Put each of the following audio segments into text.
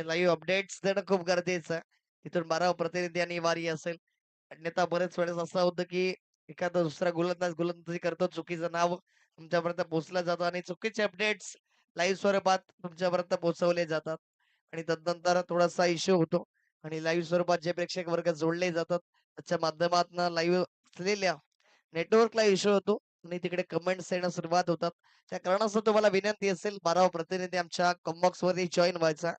Live updates देणं खूप गरजेचं आहे. तिथून 12 प्रतिनिधी अनिवार्य असेल. अन्यथा बरेच वेळेस असं होतं, की एखादा दुसरा गोलंदाज गोलंदाजी करतो, चुकीचं नाव तुमच्यापर्यंत पोहोचलं जातं आणि चुकीचे अपडेट्स लाईव्ह स्वरूपात तुमच्यापर्यंत पोहोचवले जातात आणि तदनंतर थोडासा इश्यू होतो आणि लाईव्ह स्वरूपात जे प्रेक्षक वर्ग जोडले जातात, त्याच्या माध्यमातून लाईव्ह असलेल्या नेटवर्कला इश्यू होतो आणि तिकडे कमेंट्स येणं सुरुवात होतात. त्या कारणास्तव तुम्हाला विनंती असेल 12 प्रतिनिधी आमच्या कॉम्बॉक्स मध्ये जॉईन व्हायचा.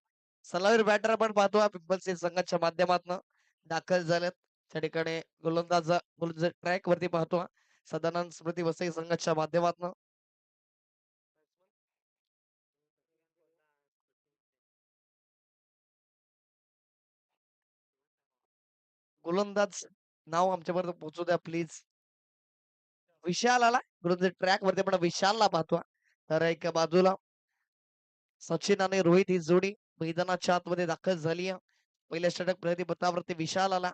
सलामीर बॅटर आपण पाहतो पिंपल्स संघाच्या माध्यमातून दाखल झालेत. त्या ठिकाणी गोलंदाज ट्रॅक वरती पाहतो सदानंद स्मृती वसई संघाच्या माध्यमातून गोलंदाज नाव आमच्यापर्यंत पोहोचू द्या प्लीज. विशाल आला गोलंदाज ट्रॅक वरती आपण विशालला पाहतो. तर एका बाजूला सचिन आणि रोहित ही जोडी मैदानाच्या आतमध्ये दाखल झाली. पहिल्या षटक प्रतिपथावरती विशाल आला.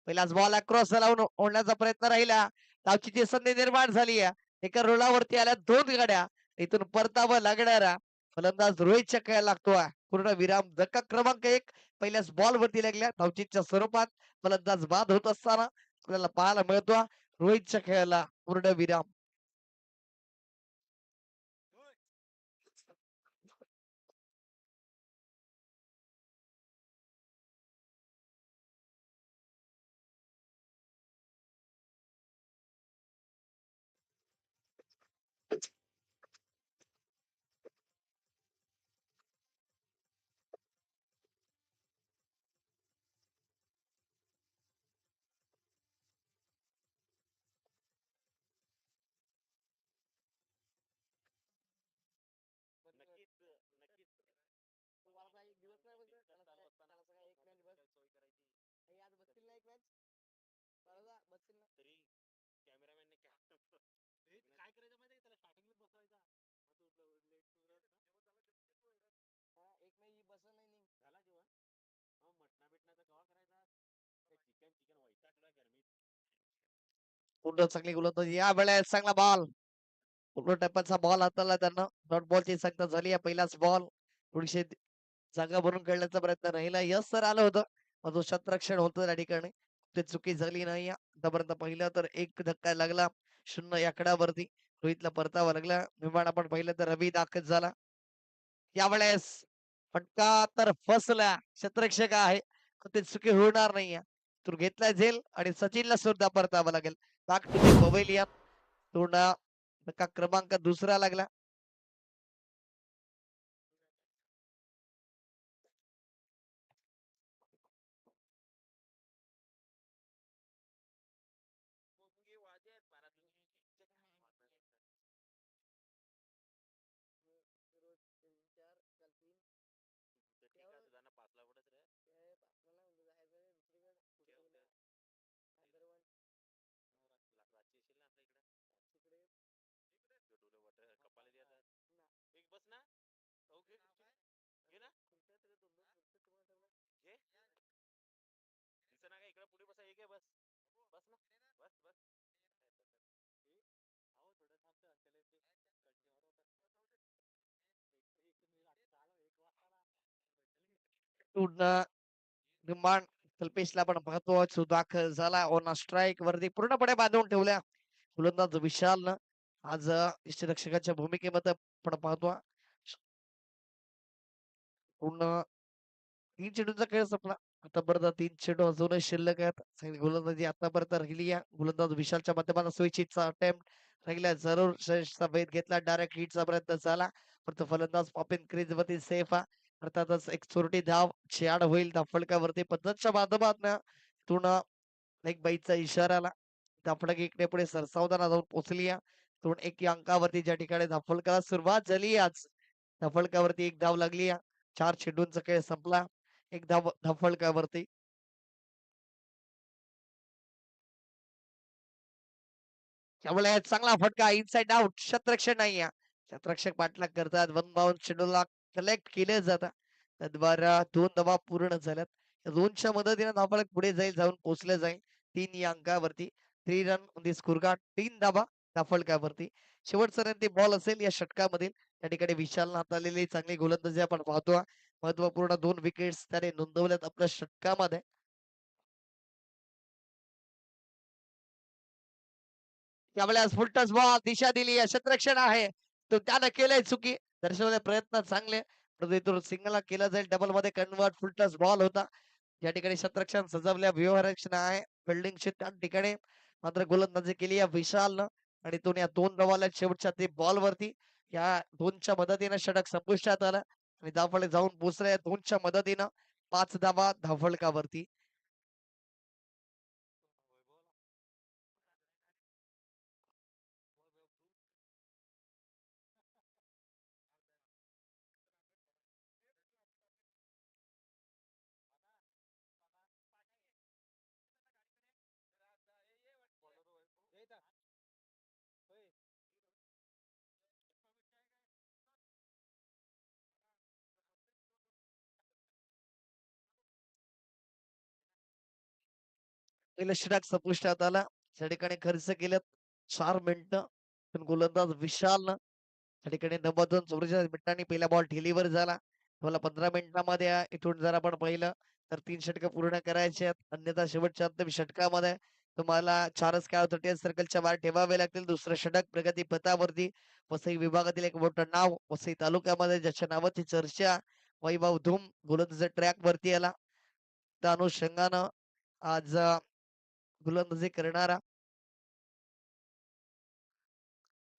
पहिलाच बॉल अक्रॉस लावून ओढण्याचा प्रयत्न राहिला. धावचीची संधी निर्माण झाली. एका रुळावरती आल्या 2 गाड्या. इथून परतावा लागणारा फलंदाज रोहितच्या खेळायला लागतो. पूर्ण विराम धक्का क्रमांक 1 पहिल्याच बॉल वरती लागल्या धावचीच्या स्वरूपात फलंदाज बाद होत असताना आपल्याला पाहायला मिळतो रोहितच्या खेळाला पूर्ण विराम. पूर्ण चांगली गोलंदाजी या वेळेस चांगला बॉल पूर्ण टप्प्याचा बॉल हाताला त्यांना डॉट बॉलची संख्या झाली पहिलाच बॉल थोडीशी जागा भरून खेळण्याचा प्रयत्न राहिला यश सर आलं होतं जो शतरक्षण होतं त्या ठिकाणी ते चुकी झाली नाही आतापर्यंत पहिलं तर एक धक्का लागला 0 या आकड्यावरती रोहितला परतावा लागला विमान आपण पाहिलं तर रवी दाखल झाला यावेळेस फटका तर फसला शतरक्षक आहे ते चुकी होणार नाही तो घेतला झेल आणि सचिनला सुद्धा परतावा लागेल बॅक टू दी पवेलियन पूर्ण धक्का क्रमांक दुसरा लागला पूर्ण निर्माण कल्पेशला पण पाहतो सुधाकर झाला ऑन स्ट्राईक वरती पूर्णपणे बांधून ठेवल्या गोलंदाज विशालनं आज यष्टीरक्षकाच्या भूमिकेमध्ये आपण पाहतो पूर्ण 3 चेंडूंचा खेळ संपला आतापर्यंत 3 चेंडू अजूनही शिल्लक आहेत चांगली गोलंदाजी आतापर्यंत राहिली आहे गोलंदाज विशालच्या माध्यमातून स्विच हिटचा अटेम्प्ट राहिला जरूर श्रेष्ठचा भेद घेतला डायरेक्ट हिटचा प्रयत्न झाला परंतु फलंदाज पॉपिन क्रीज वरती सेफ आहे अर्थातच एक चोरटी धाव छेड होईल धाफळकावरती पद्धतच्या माध्यमातून तुण एक बाईचा इशारा आला धाफळक इकडे पुढे सरसावताना जाऊन पोहोचली तुण एक या अंकावरती ज्या ठिकाणी धाफळकाला सुरुवात झाली आज धाफळकावरती एक धाव लागली 4 चेंडूंचा खेळ संपला एक धाव धाफळकावरती त्यामुळे चांगला फटका इनसाइड आउट शतरक्षक नाही शतरक्षक पाठलाग करतात 1 बाउंड चेंडूला कलेक्ट केले जातात तद्वारा 2 धावा पूर्ण झाल्यात 2च्या मदतीने धावफलक पुढे जाईल जाऊन पोहोचले जाईल 3 या अंकावरती 3 रन दी स्कोरकार्ड 3 धावा धाफळकावरती शेवटचा रन ती बॉल असेल या षटकामधील त्या ठिकाणी विशाल हाताळलेली चांगली गोलंदाजी आपण पाहतो महत्त्वपूर्ण 2 विकेट्स त्याने नोंदवल्यात आपल्या षटकामध्ये. त्यावेळेस फुलटॉस बॉल दिशा दिली क्षेत्ररक्षण आहे. तो त्यानं केलंय चुकी. दर्शवले प्रयत्न चांगले. परंतु इथून सिंगलला केलं जाईल. डबल मध्ये कन्व्हर्ट फुलटॉस बॉल होता. या ठिकाणी क्षेत्ररक्षण सजवल्या व्यूहरक्षण आहे. फिल्डिंगची त्या ठिकाणी मात्र गोलंदाजी केली आहे विशालनं आणि इथून या 2 धावा शेवटच्या ते बॉलवरती. या 2च्या मदतीने षटक संपुष्टात आलं आणि धावफलक जाऊन पोहोचले 2च्या मदतीनं 5 धावा धावफलकावरती. पहिलं षटक संपुष्टात आलं. त्या ठिकाणी खर्च केलेत 4 मिनिटं. पण गोलंदाज विशालनं त्या ठिकाणी 44 मिनिटांनी पहिला बॉल ठेलीवर झाला. मला 15 मिनिटांमध्ये इथून जर आपण पाहिलं तर 3 षटकं पूर्ण करायची आहेत. अन्यथा शेवटच्या अंतिम षटकामध्ये तुम्हाला 4च खेळाडू टेस्ट सर्कलच्या बाहेर ठेवावे लागतील. दुसरं षटक प्रगती पथावरती वसई विभागातील एक मोठं नाव वसई तालुक्यामध्ये ज्याच्या नावाची चर्चा वैभव धूम गोलंदाज ट्रॅक वरती आला. त्या अनुषंगानं आज गोलंदाजी करणारा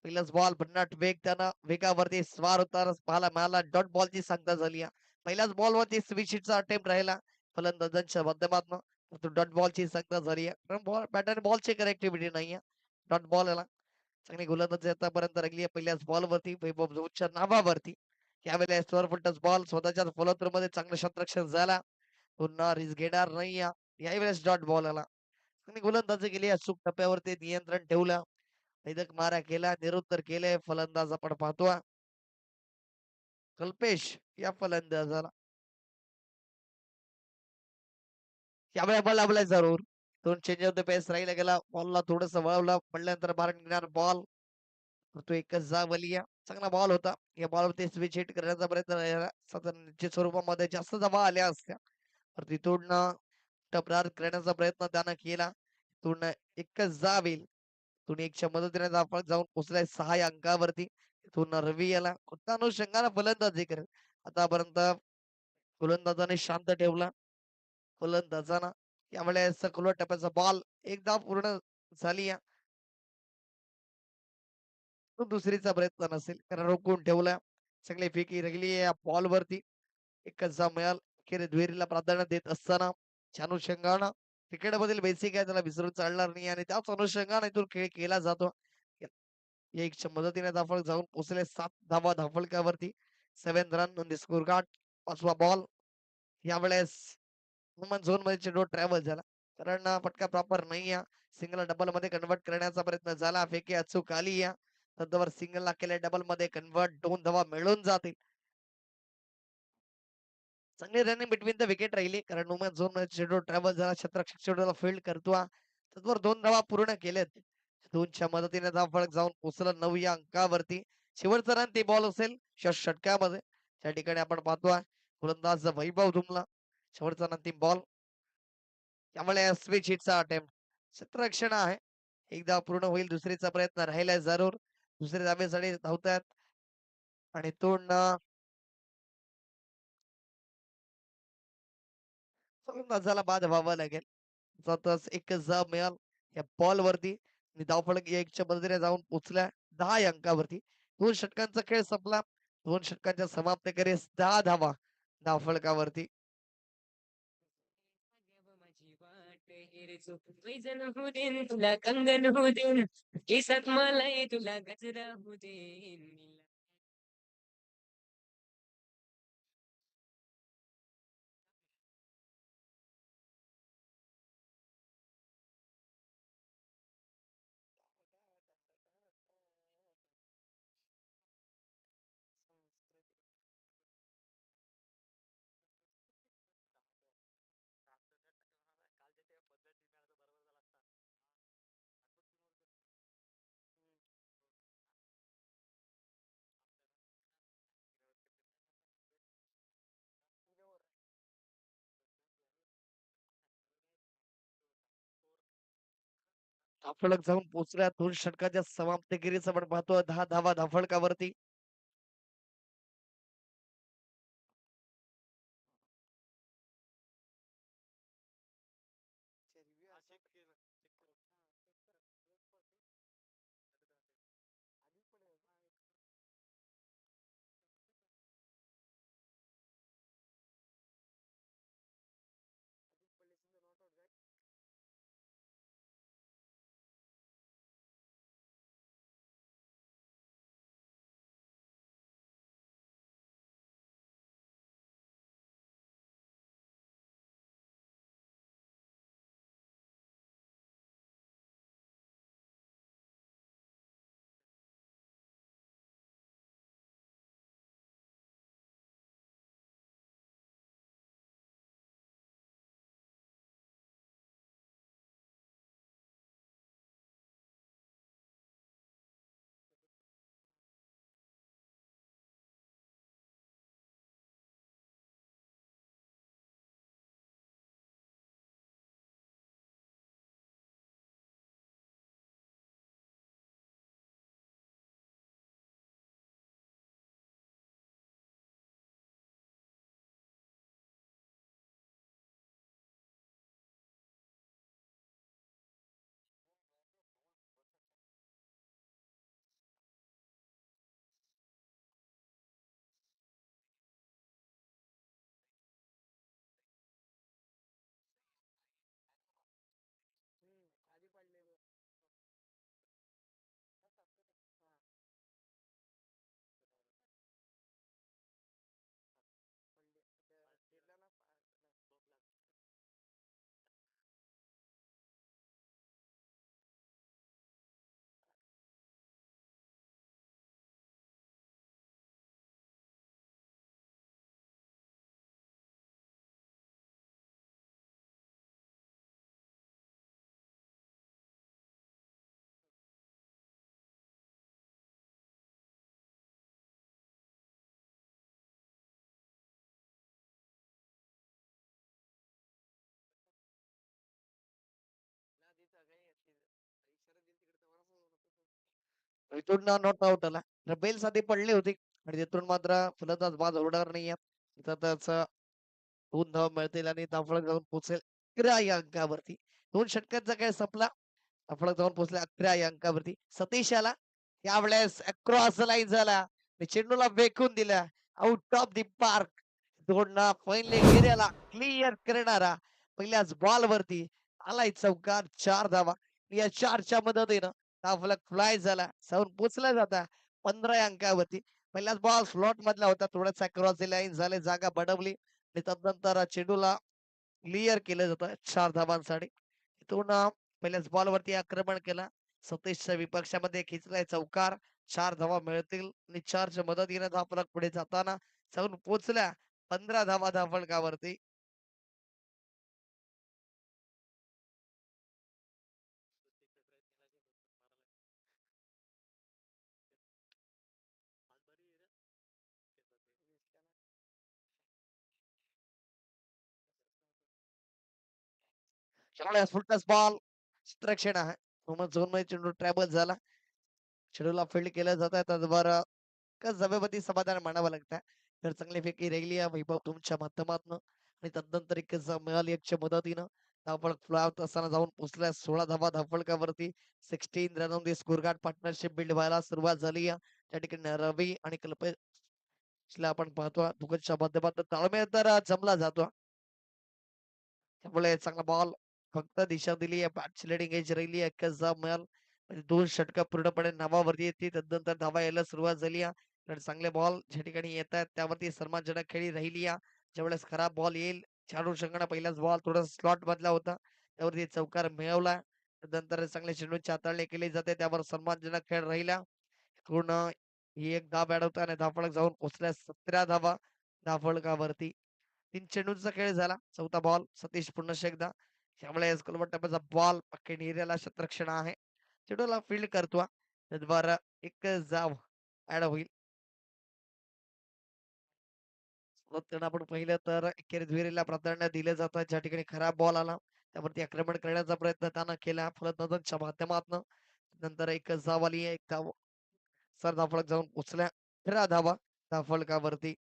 पहिलाच बॉल भन्नाट वेग त्यानं वेगावरती स्वार होताना पाहायला मिळाला. डॉट बॉलची सांगता झाली. पहिल्याच बॉलवरती स्विचिटचा अटेम्प्ट राहिला फलंदाजांच्या माध्यमातून. तो डॉट बॉलची संख्या झाली आहे. कारण बॉल बॅटर बॉलची कनेक्टिव्हिटी नाहीये. डॉट बॉल याला चांगली गोलंदाजी आतापर्यंत रंगली आहे पहिल्याच बॉलवरती वैभव जोच्या नावावरती. यावेळेला स्वर बॉल स्वतःच्या फॉलो मध्ये चांगलं क्षेत्ररक्षण झाला. पुन्हा रिस्क घेणार नाही. यावेळेस डॉट बॉल आला. चांगली गोलंदाजी केली. अचूक टप्प्यावरती नियंत्रण ठेवलं. भेदक मारा केला. निरुत्तर केले. फलंदाज आपण पाहतो कल्पेश या फलंदाजाला यावेळी बॉल लावलाय जरूर. दोन चेंज ऑफ द पेस राहिला गेला. बॉलला थोडस वळवलं पडल्यानंतर बाहेर निघणार बॉल. तो एकच जावलिया चांगला बॉल होता. या बॉलवरती स्विच हिट करण्याचा प्रयत्न राहिला. निश्चित स्वरूपामध्ये जास्त धावा आल्या असत्या. तर तिथून टप्रार करण्याचा प्रयत्न त्यानं केला. तिथून एकच जावेल. तिथून एकच्या मदतीने आपण जाऊन पोहोचलाय 6 अंकावरती. तिथून रवी याला कोणत्या अनुषंगाने फलंदाजी करेल. आतापर्यंत गोलंदाजाने शांत ठेवला. फलंदाजानं यावेळेस खुल्या टप्प्याचा बॉल एकदा पूर्ण झाली. तो दुसरीचा प्रयत्न नसेल कारण रोखून ठेवला. चांगली फेकी रगली या बॉलवरती. एकच जा मिळाल. अखेर दुहेरीला प्राधान्य देत असताना अनुषंगानं क्रिकेटमधील बेसिक आहे त्याला विसरून चालणार नाही आणि त्याच अनुषंगाने इथून खेळ केला जातो. या एकच्या मदतीने धावफलक जाऊन पोहोचले 7 धावा धावफलकावरती. 7 run on the score card. 5वा बॉल यावेळेस ह्युमन झोन मध्ये चेंडू ट्रॅव्हल झाला. कारण फटका प्रॉपर नाही. सिंगल डबल मध्ये कन्वर्ट करण्याचा प्रयत्न झाला. फेकी अचूक आली. तत्वर सिंगलला केल्या डबल मध्ये कन्वर्ट 2 धावा मिळून जातील. चांगली रनिंग बिटवीन द विकेट राहिली कारण ह्युमन झोन मध्ये चेंडू ट्रॅव्हल झाला. क्षेत्ररक्षक चेंडूला फील्ड करतो. तत्वर 2 धावा पूर्ण केल्यात. 2च्या मदतीने धावफलक जाऊन पोहोचलं 9 या अंकावरती. शेवटचा रन ते बॉल असेल षटकामध्ये. त्या ठिकाणी आपण पाहतोय गोलंदाज वैभव धुमला शेवटचा अंतिम बॉल. त्यामुळे स्विच हिटचा अटेम्प्ट क्षेत्ररक्षण आहे. एकदा पूर्ण होईल. दुसरीचा प्रयत्न राहिलाय जरूर. दुसऱ्या धावेसाठी धावतात आणि तो फलंदाजाला बाद व्हावं लागेल. सतत एकच धाव मिळाल या बॉल वरती आणि धावफलक एकच्या मदतीने जाऊन पोहोचला 10 अंकावरती. 2 षटकांचा खेळ संपला. 2 षटकांच्या समाप्तीखेरीज 10 धावा धावफलकावरती. तुला कंगन होऊ देन केसात मलाई तुला गजरा होऊ देन फलक जाऊन पोहोचल्या 2 षटकाच्या समाप्तगिरीचं आपण पाहतो 10 धावा धावफलकावरती. इथून नॉट आउट आला. बेल साठी पडली होती आणि तिथून मात्र फलंदाज बाद होणार नाहीये. तिथं त्याचं 2 धावा मिळतील आणि धावफलक जाऊन पोहोचेल 11 या अंकावरती. 2 षटकांचा खेळ संपला. धावफलक जाऊन पोहोचले 11 या अंकावरती. सतीश आला. यावेळेस अक्रॉस लाईन झाला आणि चेंडूला फेकून दिला. Out of the park. दोनना पहिले घेऱ्याला क्लिअर करणारा पहिल्याच बॉल वरती आलाय चौकार 4 धावा. या 4च्या मदतीनं धावफलक फ्लाय झाला. जाऊन पोचला जाता 15 या अंकावरती. पहिलाच बॉल स्लॉट मधला होता. थोडासा क्रॉस लाईन झाले जागा बडवली आणि तदनंतर चेंडूला क्लिअर केलं जातं 4 धावांसाठी. इथून पहिल्याच बॉल वरती आक्रमण केलं. सतीशच्या विपक्षामध्ये खेचलाय चौकार. 4 धावा मिळतील आणि 4च्या मदतीने धावफलक पुढे जाताना जाऊन पोहोचल्या 15 धावा धावफलकावरती. त्यावेळेस फुलटस बॉल क्षेत्ररक्षण आहे. झोन मध्ये चेंडू ट्रॅव्हल झाला. चेंडूला फील्ड केलं जात आहे तद्वारा जमेवरती समाधान मानावं लागतं. तर चांगली फेकी राहिली आहे वैभव तुमच्या माध्यमातून आणि तदनंतर एक मिळाली एकच्या मदतीनं धावफलक फ्लावत असताना जाऊन पोहोचल्या 16 धावा धावफलकावरती. 16 run on the score card partnership build व्हायला सुरुवात झाली आहे. त्या ठिकाणी रवी आणि कल्पेशला आपण पाहतो दोघांच्या माध्यमातून ताळमेळ तर जमला जातो. त्यामुळे चांगला बॉल फक्त दिशा दिली आहे. बॅटची लेडिंग एज राहिली आहे. एकच धाव मिळाल म्हणजे 2 षटकं पूर्णपणे नावावरती येते. तदनंतर धावा यायला सुरुवात झाली आहे. तर चांगले बॉल ज्या ठिकाणी येत आहेत त्यावरती सन्मानजनक खेळी राहिली आहे. ज्यावेळेस खराब बॉल येईल खेळाडू संघाने पहिलाच बॉल थोडा स्लॉट मधला होता त्यावरती चौकार मिळवला. नंतर चांगले चेंडूची हाताळणी केली जाते त्यावर सन्मानजनक खेळ राहिला. पूर्ण ही एक धाव अडवता आणि धावफलक जाऊन पोहोचल्या 17 धावा धावफलकावरती. 3 चेंडूंचा खेळ झाला. चौथा बॉल सतीश पुन्हा एकदा त्यामुळे टप्प्याचा बॉल पक्के निर्याला क्षेत्ररक्षण आहे. चेंडूला फील्ड करतो. तद्वारा एक जाव ऍड होईल. आपण पाहिलं तर अखेर प्राधान्य दिलं जातं ज्या ठिकाणी खराब बॉल आला त्यावरती आक्रमण करण्याचा प्रयत्न त्यानं केला फलंदाजांच्या माध्यमातनं. नंतर एक धाव आली, एक धाव सर धावफलक जाऊन पोहोचल्या. 13 धावा धावफलकावरती.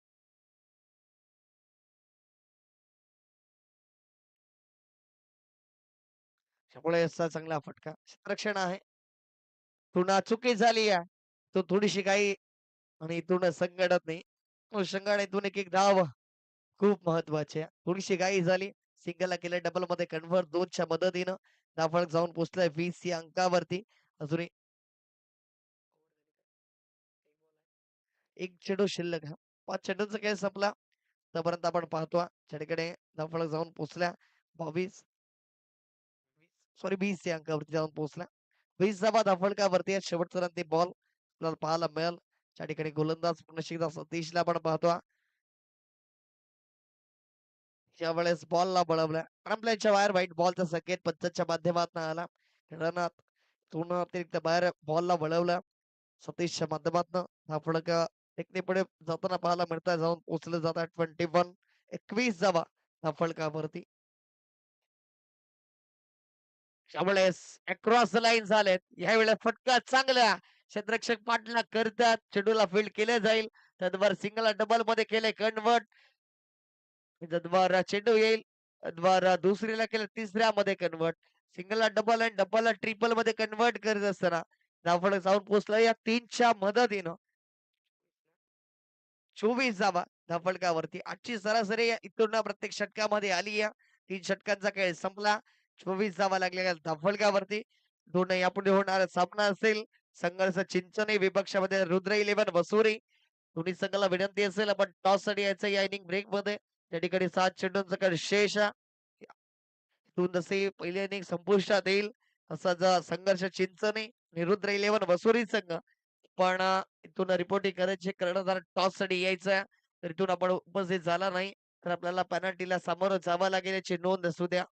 त्यामुळे असा चांगला फटका. क्षेत्ररक्षण आहे. पुन्हा चुकी झाली आहे. तो थोडीशी काही आणि इथून संघटत नाही. संघटनेतून एक धाव खूप महत्वाची आहे. थोडीशी घाई झाली. सिंगलला केलं डबलमध्ये कन्व्हर्ट 2च्या मदतीनं धावफलक जाऊन पोहोचलाय 20 या अंकावरती. अजूनही एक चेंडू शिल्लक आहे. 5 चेंडूंचा खेळ संपला. तोपर्यंत आपण पाहतो ज्याकडे धावफलक जाऊन पोहोचल्या 22 सॉरी 20 या अंकावरती जाऊन पोहोचला. 20 धावा धावफलकावरती आहे. शेवटचा रन ते बॉल आपल्याला पाहायला मिळेल. त्या ठिकाणी गोलंदाज पुन्हा एकदा सतीशला आपण पाहतो. यावेळेस बॉलला बळवलं. रनप्लेच्या बाहेर व्हाईट बॉलचा संकेत पंचांच्या माध्यमातून आला. रनात पूर्ण अतिरिक्त बाहेर बॉलला वळवलं. सतीशच्या माध्यमातून धावफलक टेकणीपुढे जाताना पाहायला मिळतात. जाऊन पोहोचले जातात 21 21 धावा धावफलकावरती. त्यावेळेस अक्रॉस द लाईन झालेत. यावेळेस फटका चांगला क्षेत्ररक्षक पाठलाग करतात. चेंडूला फील्ड केले जाईल. तद्वार सिंगल डबल मध्ये केले कन्वर्ट. तद्वारा चेंडू येईल. तद्वारा दुसरीला केलं तिसऱ्यामध्ये कन्वर्ट. सिंगलला डबल आणि डबलला ट्रिपल मध्ये कन्वर्ट करत असताना धावफलक जाऊन पोहोचला या 3च्या मदतीनं 24 धावा धावफलकावरती. आजची सरासरी इथून प्रत्येक षटकामध्ये आली आहे. 3 षटकांचा खेळ संपला. 24 धावा लागलेल्या धावफलकावरती. दोन यापुढे होणारा सामना असेल संघर्ष चिंचणे विपक्षामध्ये रुद्र 11 वसुरी. दोन्ही संघाला विनंती असेल आपण टॉस साठी यायचं या इनिंग ब्रेक मध्ये. त्या ठिकाणी 7 चेंडूंचा खेळ शेष आहे. इथून जसे पहिली इनिंग संपुष्टात येईल तसाच संघर्ष चिंचणे आणि रुद्र 11 वसुरी संघ पण इथून रिपोर्टिंग करायची कर्णधार टॉस साठी यायचं तर इथून आपण उपस्थित झाला नाही तर आपल्याला पेनल्टीला सामोरं जावं लागेल याची नोंद असू द्या.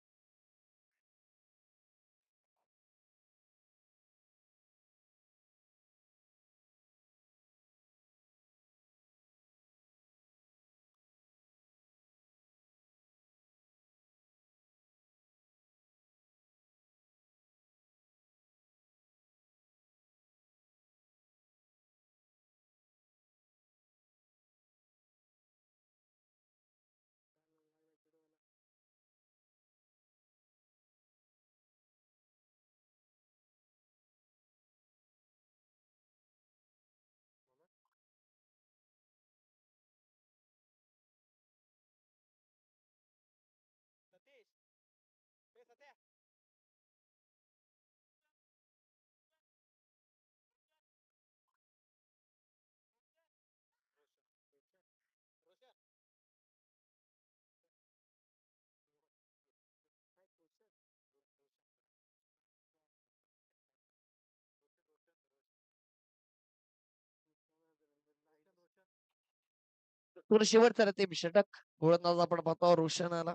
इथून शेवटचा ते षटक गोलंदाज आपण पाहतो रोशन आला.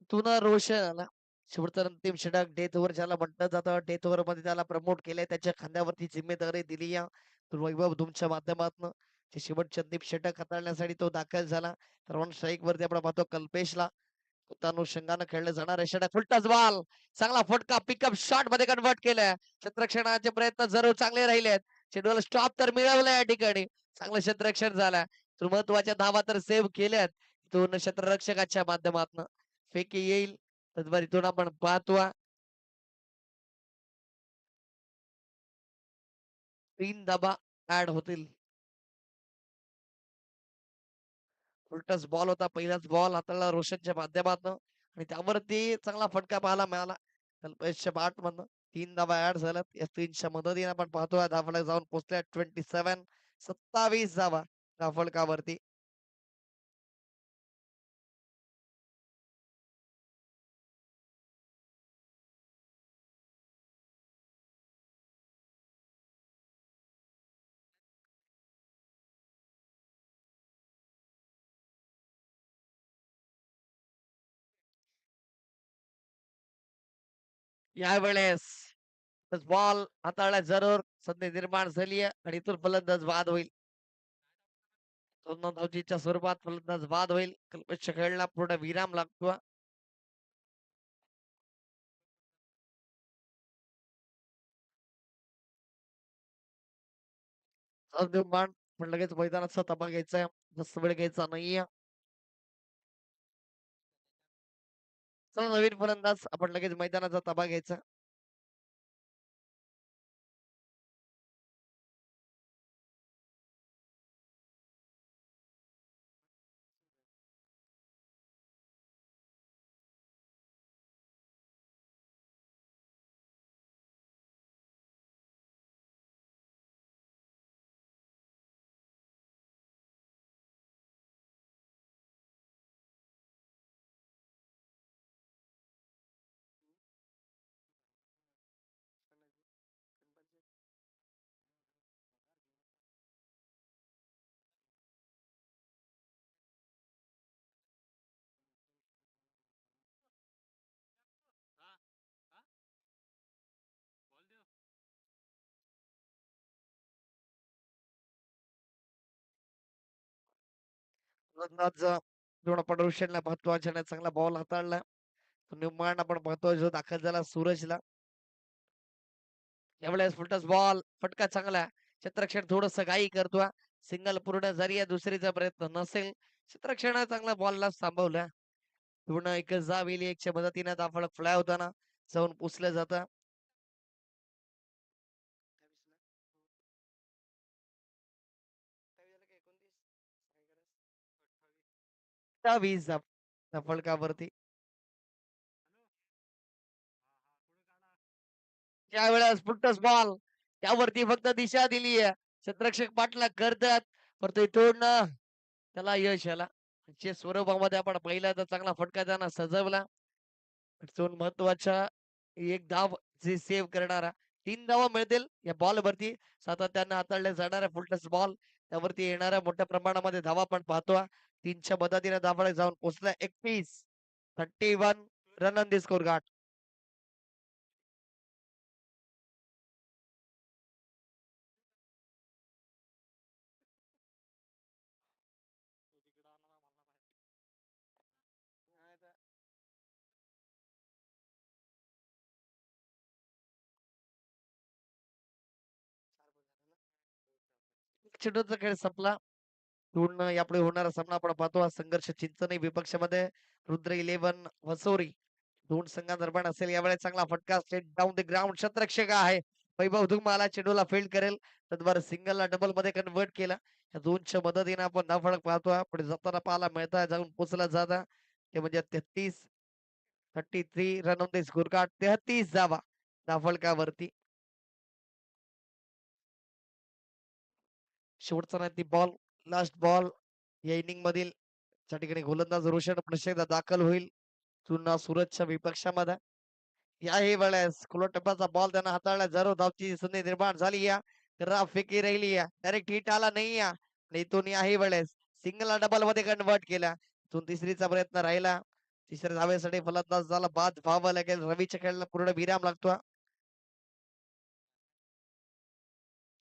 इथून रोशन आला. शेवटचा अंतिम षटक डेथ ओव्हर ज्याला म्हटलं जातं. डेथ ओव्हर मध्ये त्याला प्रमोट केलंय. त्याच्या खांद्यावरती जिम्मेदारी दिली या वैभव धूमच्या माध्यमातून शेवटचे अंतिम षटक हाताळण्यासाठी तो दाखल झाला. तर ऑन स्ट्राईक वरती आपण पाहतो कल्पेशला त्या अनुषंगानं खेळलं जाणार आहे षटक. फुलटॉस बॉल चांगला फटका पिकअप शॉट मध्ये कन्वर्ट केलाय. क्षेत्ररक्षणाचे प्रयत्न जरूर चांगले राहिलेत. चेंडूला स्टॉप तर मिळवलाय या ठिकाणी. चांगलं क्षेत्ररक्षण झालं. तर महत्वाच्या धावा तर सेव्ह केल्यात. दोन क्षेत्ररक्षकाच्या माध्यमातून फेकी येईल. तद्वार इथून आपण पाहतो 3 धाबा ऍड होतील. उलटच बॉल होता. पहिलाच बॉल हाताळला रोशनच्या माध्यमातून आणि त्यावरती चांगला फटका पाहायला मिळाला. कल्पेशच्या बॅट मधनं 3 धावा ऍड झाल्यात. या 3च्या मदतीने आपण पाहतोय धावफलक जाऊन पोहोचल्या 27 27 धावा धावफलकावरती. यावेळेस बॉल हाताळला जरूर संधी निर्माण झाली आणि इथून फलंदाज बाद होईल. दोन धावचीच्या स्वरूपात फलंदाज बाद होईल. कल्पेश खेळला पूर्ण विराम लागतो. मान पण लगेच मैदानाचा ताबा घ्यायचा. जास्त वेळ घ्यायचा नाहीये. चला नवीन फलंदाज आपण लगेच मैदानाचा ताबा घ्यायचा. फलंदाज दोन आपण रोशनला महत्वाच्या चांगला बॉल हाताळला. निर्माण आपण महत्वाचा जो दाखल झाला सूरजला. यावेळेस फुलटस बॉल फटका चांगला. क्षेत्ररक्षण थोडस घाई करतो. सिंगल पूर्ण झाली दुसरीचा प्रयत्न नसेल. क्षेत्ररक्षण चांगला बॉलला सांभावला. पूर्ण एक जावेली एकच्या मदतीने दाफळ फ्लाय होताना जाऊन पुसलं जातं. 20 फलकावरती त्यावेळेस फुटस बॉल त्यावरती फक्त दिशा दिली आहे. क्षेत्ररक्षक पाठलाग करतात परंतु इथून त्याला यश आला. स्वरूपामध्ये आपण पहिल्यांदा चांगला फटका त्यांना सजवला. महत्वाच्या एक धाव जे सेव्ह करणारा 3 धावा मिळतील या बॉल वरती. सातत्याने हाताळले जाणाऱ्या फुलटस बॉल त्यावरती येणाऱ्या मोठ्या प्रमाणामध्ये धावा आपण पाहतो. 3च्या मदतीने धावाला जाऊन पोहोचला 31 रन ऑन दी स्कोर गाठ. चेंडूचा खेळ संपला. पूर्ण यापुढे होणारा सामना आपण पाहतो. हा संघर्ष चिंचणी विपक्षामध्ये रुद्र 11 वसोरी दोन संघांदरम्यान असेल. यावेळेस चांगला फटका स्ट्रेट डाऊन द ग्राउंड. क्षेत्ररक्षक आहे वैभव धुमाला चेंडूला फील्ड करेल तद्वारा सिंगलला डबल मध्ये कन्वर्ट केला. या दोनच्या मदतीने आपण धावफलक पाहतो. पुढे जाताना पाहायला मिळत जाऊन पोचला जाता ते म्हणजे 33 run on the score card. 33 धावा धावफलकावरती. शेवटचा नाही ती बॉल लास्ट बॉल या इनिंग मधील त्या ठिकाणी गोलंदाज रोशन पुन्हा एकदा दाखल होईल. पुन्हा सुरतच्या विपक्षामध्ये याही वेळेस खुला टप्प्याचा बॉल त्यांना हाताळला. जरूर धावची संधी निर्माण झाली या फेकी राहिली या डायरेक्ट हिट आला नाही या इथून याही वेळेस सिंगल डबल मध्ये कन्वर्ट केला. इथून तिसरीचा प्रयत्न राहिला. तिसऱ्या धावेसाठी फलंदाजाला बाद व्हावं लागेल. रवीच्या खेळाला पूर्ण विराम लागतो.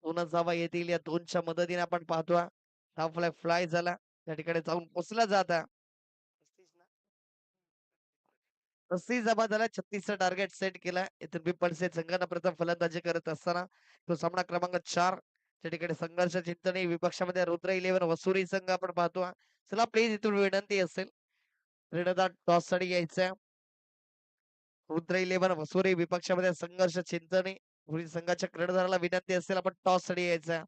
दोनच धावा येतील या दोनच्या मदतीने आपण पाहतो. धाव फ्लाय झाला त्या ठिकाणी जाऊन पोचला जाता. 35 जमा झाला. 36चा टार्गेट सेट केला. इथून पिंपळसे संघानं प्रथम फलंदाजी करत असताना तो सामना क्रमांक 4 त्या ठिकाणी संघर्ष चिंतने विपक्षामध्ये रुद्र 11 वसुरी संघ आपण पाहतो. चला प्लीज इथून विनंती असेल टॉस साठी यायचं. रुद्र 11 वसुरी विपक्षामध्ये संघर्ष चिंतने संघाच्या क्रीडादाराला विनंती असेल आपण टॉस साठी यायचं.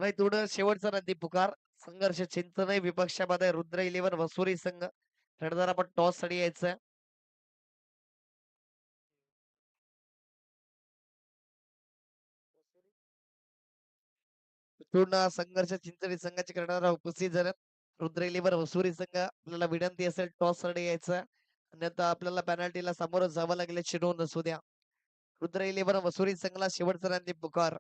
नाही थोडं शेवटचा नंदी पुकार. संघर्ष चिंतन विपक्षामध्ये रुद्र 11 वसुरी संघ. लढणार आपण टॉस साठी यायचं. पूर्ण संघर्ष चिंचणी संघाचे करणारा उपस्थित झाल्यात. रुद्र 11 वसुरी संघ आपल्याला विनंती असेल टॉस साठी यायचं. अन्यथा आपल्याला पेनल्टीला सामोरं जावं लागेल याची नोंद असू द्या. रुद्र 11 वसुरी संघाला शेवटचा नंदी पुकार.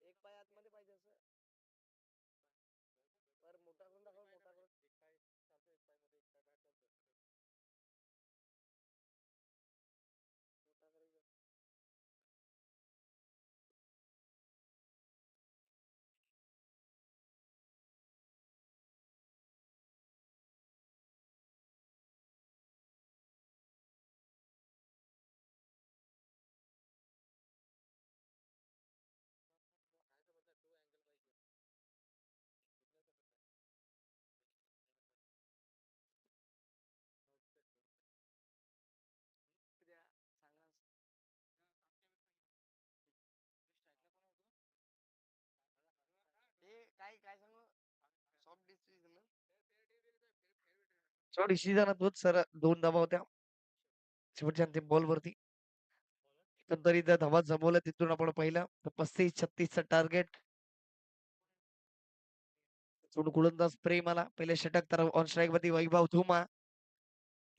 एक पाय आतमध्ये पाहिजे असं. पर मोठा करून दाखव मोठा करून. हे काय काय सांगू सॉफ्ट डिसिजन सॉफ्ट डिसिजन तोच सर दोन धावा होत्या शेवटच्या अंतिम बॉल वरती. एकंदरीत धावा जमवल्या तिथून आपण पाहिलं तर 35-36 टार्गेट. गोलंदाज प्रेम आला पहिले षटक तर ऑन स्ट्राईक वरती वैभव धुमा.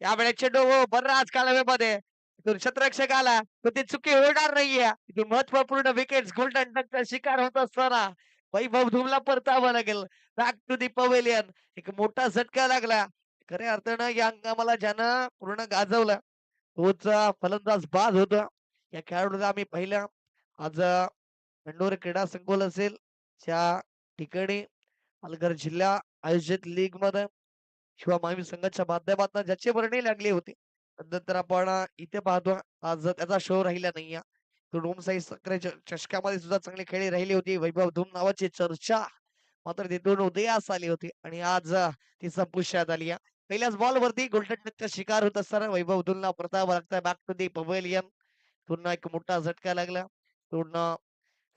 या वेळेस चेंडू बर्राच कालव्यामध्ये इथून क्षेत्ररक्षक आला पण ती चुकी होणार नाहीये. इथून महत्वपूर्ण विकेट गोल्डन डकचा शिकार होत असताना वैभव धुमला परतावं लागेल. Back to the pavilion. एक मोठा झटका लागला. खऱ्या अर्थानं या हंगामाला ज्यानं पूर्ण गाजवलं तोच फलंदाज बाद होता. या खेळाडूला आम्ही पहिल्या आज इंडोर क्रीडा संकुल असेल त्या ठिकाणी पालघर जिल्हा आयोजित लीग मध्ये शिवा मावी संघाच्या माध्यमातून ज्याची वर्णी लागली होती. नंतर आपण इथे पाहतो आज त्याचा शो राहिला नाहीये. तो रोम साई सक्रिय चषकामध्ये सुद्धा चांगली खेळी राहिली होती. वैभव धूम नावाची चर्चा मात्र तिथून उदयास आली होती आणि आज ती संपुष्टात आली आहे. पहिल्याच बॉल वरती गोल्डन डकचा शिकार होत असताना वैभव धूमला प्रताप लागताय बॅक टू दी पवेलियन. पुन्हा एक मोठा झटका लागला. पूर्ण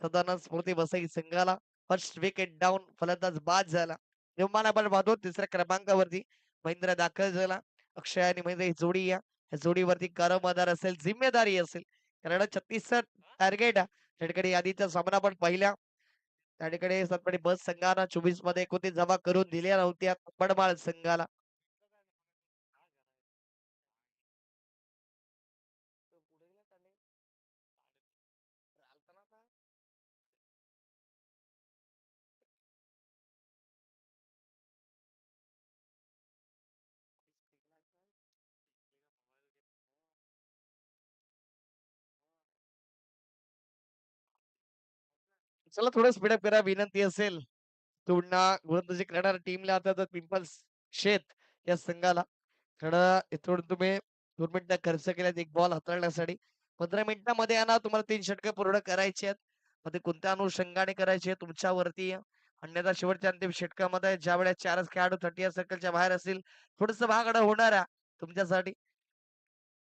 सदानंद स्मृती वसई संघाला फर्स्ट विकेट डाऊन फलंदाज बाद झाला. निर्माण आपण पाहतो तिसऱ्या क्रमांकावरती महेंद्र दाखल झाला. अक्षय आणि महेंद्र ही जोडी या जोडीवरती कारमदार असेल जिम्मेदारी असेल कारण 36 टार्गेट त्या ठिकाणी यादीचा सामना पण पहिल्या त्या ठिकाणी सतपडी बस संघानं 24 मध्ये एकोणतीस जमा करून दिल्या नव्हत्या पडमाळ संघाला. चला थोडं स्पीडअप करा विनंती असेल. पुन्हा गोलंदाजी करणाऱ्या टीमला आता तर पिंपल्स शेत या संघाला थोडं इथून तुम्ही 2 मिनिटं खर्च केल्यात एक बॉल हाताळण्यासाठी 15 मिनिटामध्ये आहे ना तुम्हाला 3 षटकं पूर्ण करायची आहेत. मग ते कोणत्या अनुषंगाने करायचे तुमच्यावरती आहे. अन्यथा शेवटच्या अंतिम षटकामध्ये ज्यावेळेस 4च खेळाडू 30 सर्कलच्या बाहेर असतील, थोडंसं महागडं होणार आहे तुमच्यासाठी.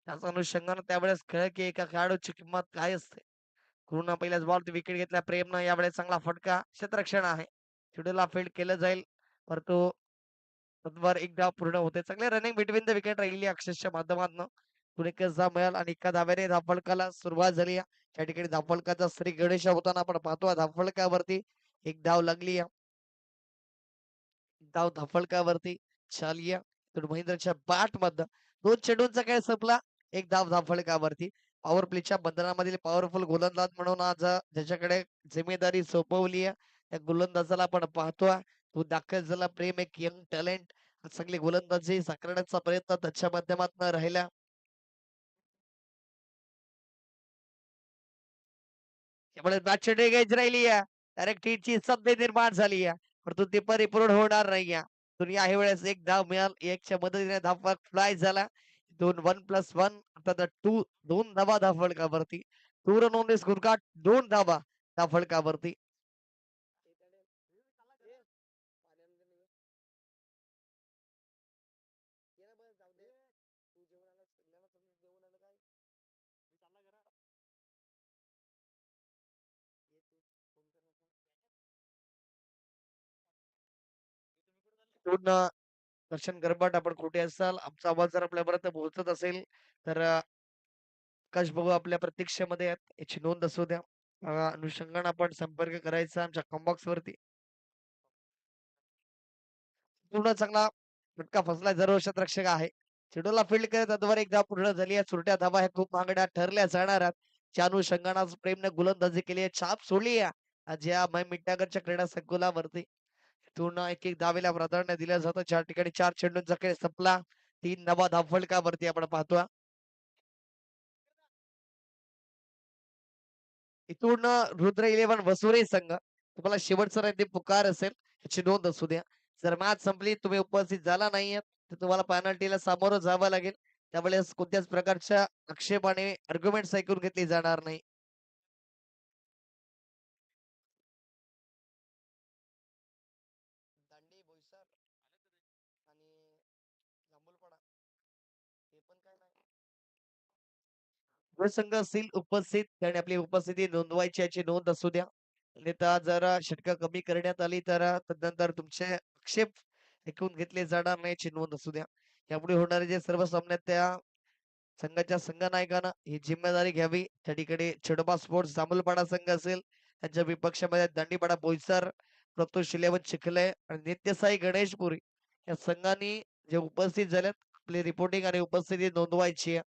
त्याच अनुषंगाने त्यावेळेस कळलं की एका खेळाडूची किंमत काय असते. कृणनं पहिल्याच बॉलवरती विकेट घेतला. प्रेमनं यावेळेस चांगला फटका. क्षेत्ररक्षण आहे. चेंडूला फील्ड केलं जाईल. परंतु तत्वर एक डाव पूर्ण होते. चांगले रनिंग बिटवीन द विकेट राहिली अक्षरशः माध्यमातनं. पुढे एकच धाव मिळाला आणि एका धाब्याने धावफलकाला सुरुवात झाली आहे. त्या ठिकाणी धावफलकाचा श्री गणेश होताना आपण पाहतो धावफलकावरती एक धाव लागली आहे. धाव धावफलकावरती शालिया तर महेंद्रच्या बॅटमधनं 2 चेंडूंचा खेळ संपला. एक धाव धावफलकावरती. पॉवर प्लेच्या बंधनामधील पॉवरफुल गोलंदाज म्हणून आज ज्याच्याकडे जिम्मेदारी सोपवली आहे त्या गोलंदाजाला आपण पाहतोय. तो दाखल झाला प्रेम एक यंग टॅलेंट चांगली गोलंदाजी साकारण्याचा प्रयत्न त्याच्या माध्यमातून राहिला. त्यामुळे मॅच घ्यायची राहिली आहे. डायरेक्ट हिटची संधी निर्माण झाली आहे. परंतु ती परिपूर्ण होणार नाही आहे. दुनिया ह्या वेळेस एक धाव मिळाल एकच्या मदतीने धाव फ्लाय झाला. 2 1+1 आता 2 धावा धावफलकावरती. 2 रन ऑन द स्कोरकार्ड 2 धावा धावफलकावरती. पूर्ण दर्शन गरबाट आपण कुठे असाल आमचा आवाज जर आपल्यापर्यंत पोहोचत असेल तर आकाश भाऊ आपल्या प्रतीक्षेमध्ये आहेत याची नोंद असू द्या. अनुषंगाने आपण संपर्क करायचा आमच्या कॉम्बॉक्स वरती. पूर्ण चांगला फटका फसला जरूर क्षेत्ररक्षक आहे. चेंडूला फील्ड करत तत्वर एक धाव पूर्ण झाली आहे. सुरट्या धावा ह्या खूप महागड्या ठरल्या जाणार आहेत. त्या अनुषंगाने आज प्रेमने गोलंदाजी केली आहे. छाप सोडली आहे. आज या मिठागरच्या क्रीडा संकुलावरती. इथून एक-एक धावेला प्राधान्य दिलं जातं. ज्या ठिकाणी 4 चेंडूंचा खेळ संपला. 3 धावा धावफलकावरती आपण पाहतोय. इथून रुद्र 11 वसुरी संघ तुम्हाला शेवटचा रात्री पुकार असेल याची नोंद असू द्या. जर मॅच संपली तुम्ही उपस्थित झाला नाहीये तर तुम्हाला पेनल्टीला सामोरं जावं लागेल. त्यावेळेस कोणत्याच प्रकारच्या आक्षेपाने आर्ग्युमेंट्स ऐकून घेतली जाणार नाही. दांडी बोईसर आणि जांभूलपाडा हे पण काय नाही. संघ असतील उपस्थित आणि आपली उपस्थिती नोंदवायची याची नोंद असू द्या. अन्यथा जर षटकं कमी करण्यात आली तर तदनंतर तुमचे आक्षेप ऐकून घेतले जाणार नाही याची नोंद असू द्या. यापुढे होणारे जे सर्व सामने त्या संघाच्या संघनायकानं ही जिम्मेदारी घ्यावी. त्या ठिकाणी चिडोबा स्पोर्ट्स जांभूलपाडा संघ असेल त्यांच्या विपक्षामध्ये दांडीपाडा बोईसर, प्रत्युष 11 चिखले आणि नित्यसाई गणेशपुरी या संघांनी जे उपस्थित झालेत आपली रिपोर्टिंग आणि उपस्थिती नोंदवायची आहे.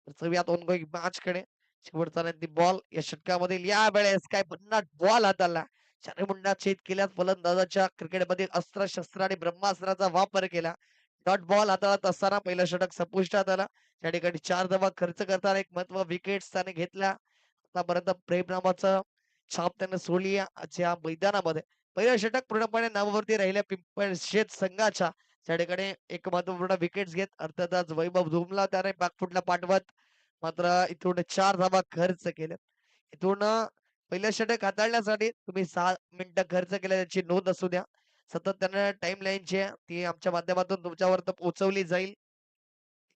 तर सगळ्यात ऑनगोईंग मॅच कडे शेवटचा नंदी बॉल या षटकामधील या वेळेस काय भन्नाट बॉल हाताळला. शरमुंडा छेद केल्यास फलंदाजाच्या क्रिकेटमध्ये अस्त्र-शस्त्र आणि ब्रह्मास्त्राचा वापर केला. डॉट बॉल हाताळत असताना पहिलं षटक संपुष्टात आलं. त्या ठिकाणी 4 धावा खर्च करताना एक महत्व विकेट त्याने घेतला. आतापर्यंत प्रेम नावाचं छाप त्याने सोडली आहे या मैदानामध्ये. पहिलं षटक पूर्णपणे नावावरती राहिल्या पिंपळशेत संघाच्या त्या ठिकाणी एक महत्वपूर्ण विकेट्स घेत अर्थातच वैभव धुमला त्याने बॅकफुटला पाठवत मात्र इथून 4 धावा खर्च केल्या. इथून पहिलं षटक हाताळण्यासाठी तुम्ही 6 मिनिटं खर्च केल्या याची नोंद असू द्या. सातत्यानं टाइम लाईन जी आहे ती आमच्या माध्यमातून तुमच्यावर पोहोचवली जाईल.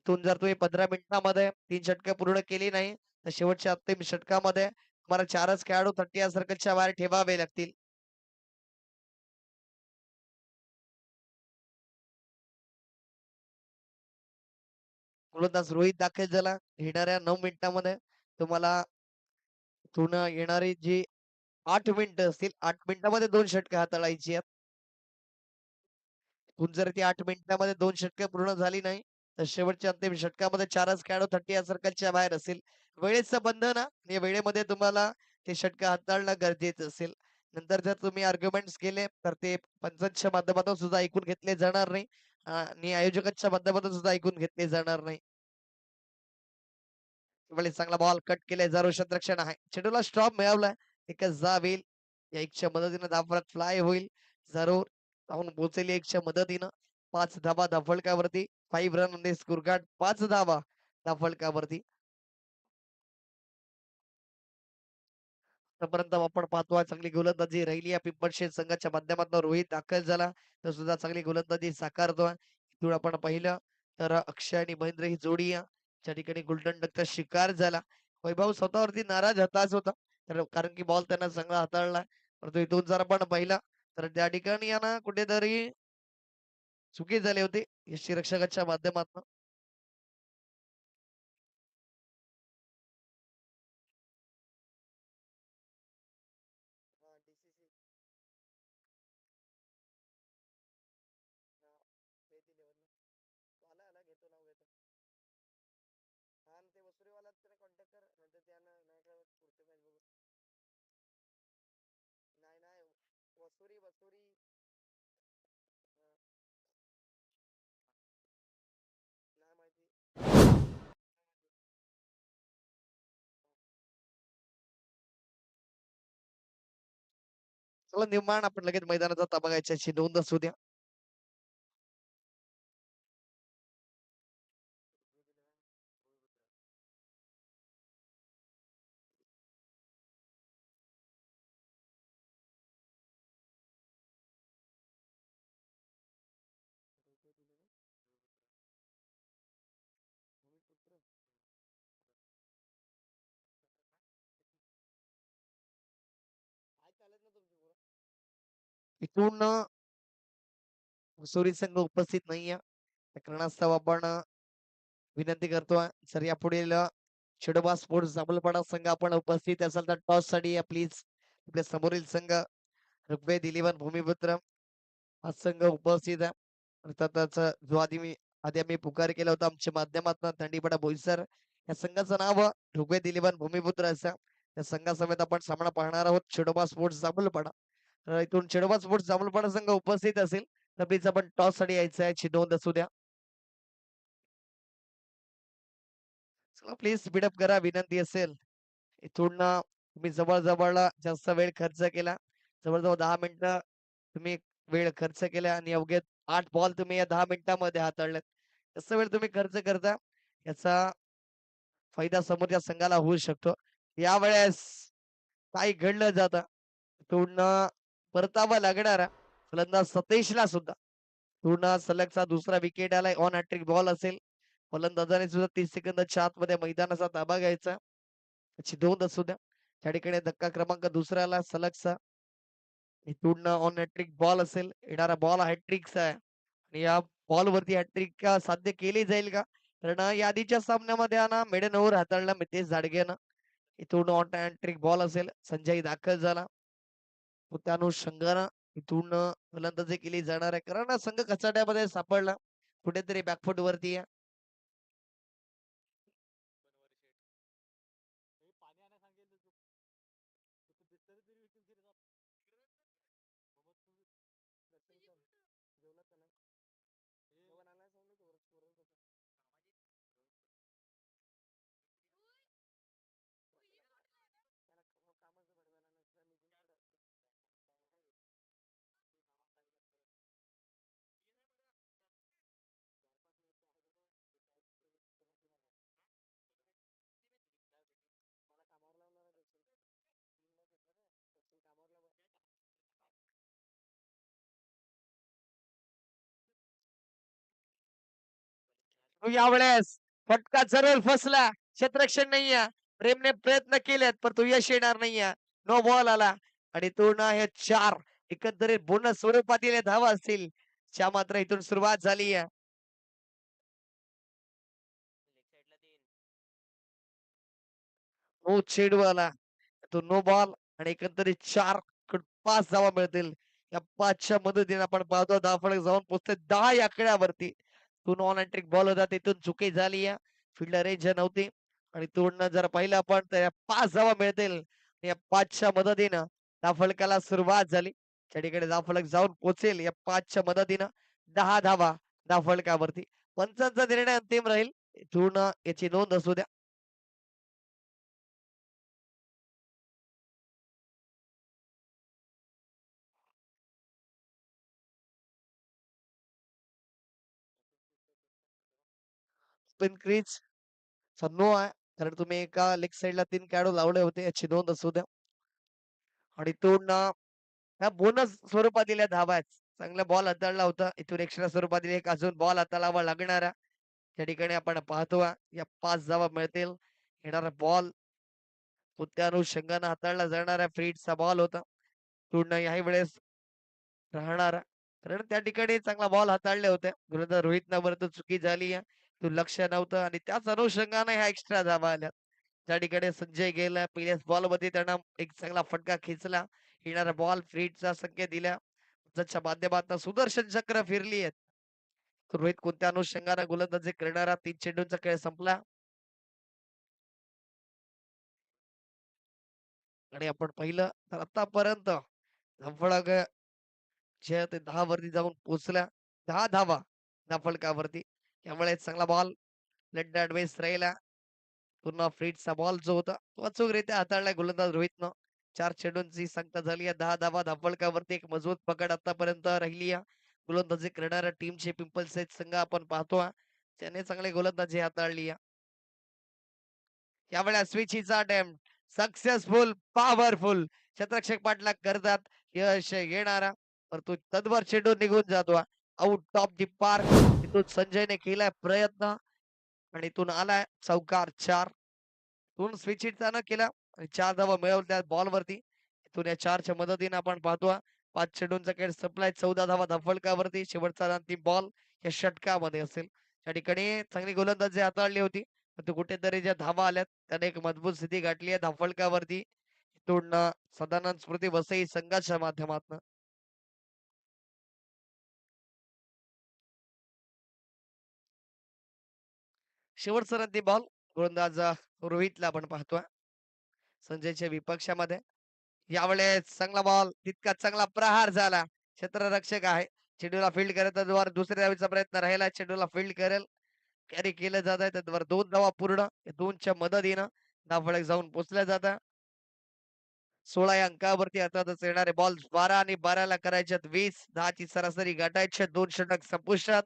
इथून जर तुम्ही 15 मिनिटामध्ये 3 षटकं पूर्ण केली नाही तर शेवटच्या अंतिम षटकामध्ये तुम्हाला 4च खेळाडू 30 सर्कलच्या बाहेर ठेवावे लागतील. गोलंदाज रोहित दाखल झाला. येणाऱ्या 9 मिनिटांमध्ये तुम्हाला इथून येणारी जी 8 मिनिटं असतील 8 मिनिटामध्ये 2 षटकं हाताळायची आहेत. इथून जर ती 8 मिनिटामध्ये 2 षटकं पूर्ण झाली नाही तर शेवटच्या अंतिम षटकामध्ये 4च खेळाडू 30 सर्कलच्या बाहेर असेल. वेळेचं बंधन या वेळेमध्ये तुम्हाला ते षटकं हाताळणं गरजेचं असेल. नंतर जर तुम्ही आर्ग्युमेंट्स केले तर ते पंचांच्या माध्यमातून सुद्धा ऐकून घेतले जाणार नाही आणि आयोजकांच्या माध्यमातून सुद्धा ऐकून घेतले जाणार नाही. त्यावेळी चांगला बॉल कट केलाय जरूर क्षेत्ररक्षण आहे. चेंडूला स्टॉप मिळवलाय. एकच धाव येईल. या एकच्या मदतीने धाव फ्लाय होईल. जरूर धावून पोहोचेल एकच्या मदतीनं. 5 धावा धावफलकावरती. 5 run on the score card. 5 धावा धावफलकावरती. आतापर्यंत आपण पाहतोय चांगली गोलंदाजी राहिली या पिंपळशेत संघाच्या माध्यमातून रोहित दाखल झाला तर सुद्धा चांगली गोलंदाजी साकारतोय. इथून आपण पाहिलं तर अक्षय आणि महेंद्र ही जोडी त्या ठिकाणी गोल्डन डकचा शिकार झाला. वैभव स्वतःवरती नाराज हताश होता तर कारण की बॉल त्यांना चांगला हाताळला. परंतु इथून जर आपण पाहिलं तर त्या ठिकाणी यांना कुठेतरी चुकी झाली होती यष्टीरक्षकाच्या माध्यमातून. चला निर्माण आपण लगेच मैदानाचा ताबा घ्यायची नोंद असू द्या. इथून मुसोरी संघ उपस्थित नाहीये त्या कारणास्तव आपण विनंती करतोय सर यापुढील शिडोबा स्पोर्ट्स जांभूळपाडा संघ आपण उपस्थित असाल तर टॉस साठी या प्लीज. आपल्या समोरील संघ ऋग्वेद 11 भूमिपुत्र हा संघ उपस्थित आहे. अर्थातच जो आधी आम्ही पुकार केला होता आमच्या माध्यमातून थंडीपडा बोईसर या संघाचं नाव ऋग्वेद 11 भूमिपुत्र असं या संघासमेत आपण सामना पाहणार आहोत शिडोबा स्पोर्ट्स जांभूळपाडा. तर इथून शिडोबा स्पोर्ट्स जांभूळपाडा संघ उपस्थित असेल तर प्लीज आपण टॉस साठी यायचं आहे ची नोंद असू द्या. चला प्लीज स्पीडअप करा विनंती असेल. इथून तुम्ही जवळ जास्त वेळ खर्च केला. जवळजवळ 10 मिनिटं तुम्ही वेळ खर्च केला आणि अवघे 8 बॉल तुम्ही या 10 मिनिटांमध्ये हाताळलेत. जास्त वेळ तुम्ही खर्च करता याचा फायदा समोरच्या संघाला होऊ शकतो. यावेळेस काय घडलं जातं इथून परतावा लागणारा फलंदाज सतेशला सुद्धा पूर्ण सलगचा दुसरा विकेट आलाय ऑन हॅट्रिक बॉल असेल. फलंदाजाने सुद्धा 30 सेकंदाच्या आतमध्ये मैदानाचा ताबा घ्यायचा. त्याची नोंद असू द्या. त्या ठिकाणी धक्का क्रमांक दुसऱ्याला सलगचा इथून ऑन हॅट्रिक बॉल असेल. येणारा बॉल हॅट्रिकचा आहे आणि या बॉल वरती हॅट्रिक साध्य केली जाईल का? कारण या आधीच्या सामन्यामध्ये ना मिडन ओव्हर हाताळला मितेश झाडगेनं. इथून ऑन हॅट्रिक बॉल असेल. संजय दाखल झाला. व त्या अनुषंगानं इथून फलंदाजी केली जाणार आहे. कारण संघ कचाट्यामध्ये सापडला. कुठेतरी बॅकफुट वरती आहे. तो यावेळेस फटका जरूर फसला. क्षेत्ररक्षण नाहीये. प्रेमने प्रयत्न केलेत पण तो यश येणार नाहीये. नो बॉल आला आणि तो ना हे 4 एकंदरीत बोनस स्वरूपातील धावा असतील. च्या मात्र इथून सुरुवात झाली आहे. नो चेंडू आला. तो नो बॉल आणि एकंदरीत 4 5 धावा मिळतील. या 5च्या मदतीने आपण पाहतो धावफलक जाऊन पोहोचते 10 या आकड्यावरती. तो नॉन हॅट्रिक बॉल होता तिथून चुकी झाली आहे. फिल्डर रेंज नव्हती आणि तोडणं जर पाहिलं आपण तर या 5 धावा मिळतील. या 5च्या मदतीनं धावफलकाला सुरुवात झाली. त्या ठिकाणी धावफलक जाऊन पोहोचेल या 5च्या मदतीनं 10 धावा धावफलकावरती. पंचांचा निर्णय अंतिम राहील. इथून याची नोंद असू द्या. स्पिन क्रीज नो आहे कारण तुम्ही एका लेग साईडला 3 खेळाडू लावले होते याची नोंद असू द्या. आणि इथून ह्या बोनस स्वरूपात दिल्या धावा आहेत. चांगला बॉल हाताळला होता. इथून एक्स्ट्रा स्वरूपात दिली एक अजून बॉल हाताळावा लागणारा. त्या ठिकाणी आपण पाहतो या 5 धावा मिळतील. येणारा बॉल कोणत्या अनुषंगाने हाताळला जाणारा फ्रीडचा बॉल होता. पूर्ण याही वेळेस राहणारा. कारण त्या ठिकाणी चांगला बॉल हाताळले होते. गोलंदाज रोहितनं तो चुकी झाली आहे. तो लक्ष नव्हतं आणि त्याच अनुषंगाने ह्या एक्स्ट्रा धावा आल्या. त्या ठिकाणी संजय गेला पहिल्याच बॉलमध्ये त्यानं एक चांगला फटका खेचला. येणारा बॉल फ्रीडचा संकेत दिला. त्याच्या माध्यमातून सुदर्शन चक्र फिरली आहेत. रोहित कोणत्या अनुषंगाने गोलंदाजी करणारा 3 चेंडूंचा खेळ संपला आणि आपण पाहिलं तर आतापर्यंत धावफलक जे ते 10 वरती जाऊन पोहोचल्या. 10 धावा धावफलकावरती. त्यामुळे चांगला बॉल लेट दॅट वेस्ट राहिला. पुन्हा फ्रीडचा बॉल जो होता तो अचूकरित्या हाताळलाय गोलंदाज रोहितनं. 4 चेंडूंची संख्या झाली आहे. 10 धावा धावफलकावरती एक मजबूत पकड आतापर्यंत राहिली आहे. गोलंदाजी करणाऱ्या टीमचे पिंपल्स संघ आपण पाहतो. त्याने चांगली गोलंदाजी हाताळली आहे. यावेळेस स्विचीचा अटेम्प्ट सक्सेसफुल, पॉवरफुल शतरक्षक पाठलाग करतात. यश येणारा परंतु तदवर चेंडू निघून जातो. Out of the park. इथून संजयने केलाय प्रयत्न आणि इथून आलाय चौकार 4. इथून स्विच हिटचा न केला आणि 4 धावा मिळवल्या बॉलवरती. इथून या 4च्या मदतीने आपण पाहतो 5 चेंडूंचा खेळ संपलाय. 14 धावा धावफलकावरती. शेवटचा अंतिम बॉल या षटकामध्ये असेल. त्या ठिकाणी चांगली गोलंदाजी हाताळली होती. परंतु कुठेतरी ज्या धावा आल्यात त्याने एक मजबूत स्थिती गाठली आहे धावफलकावरती. इथून सदानंद स्मृती वसई संघाच्या माध्यमातून शेवटचा अंतिम बॉल गोलंदाज रोहितला आपण पाहतोय संजयच्या विपक्षामध्ये. यावेळेस चांगला बॉल तितका चांगला प्रहार झाला. क्षेत्ररक्षक आहे. चेंडूला फील्ड करत दुसऱ्या धावेचा प्रयत्न राहिला. चेंडूला फील्ड करेल. कॅरी केलं जात आहे त्यावर 2 धावा पूर्ण. 2च्या मदतीनं धावफलक जाऊन पोहोचल्या जातं. 16 या अंकावरती अर्थातच येणारे बॉल 12 आणि 12 करायच्यात 20. 10 ची सरासरी गाठायची 2 षटक संपुष्टात.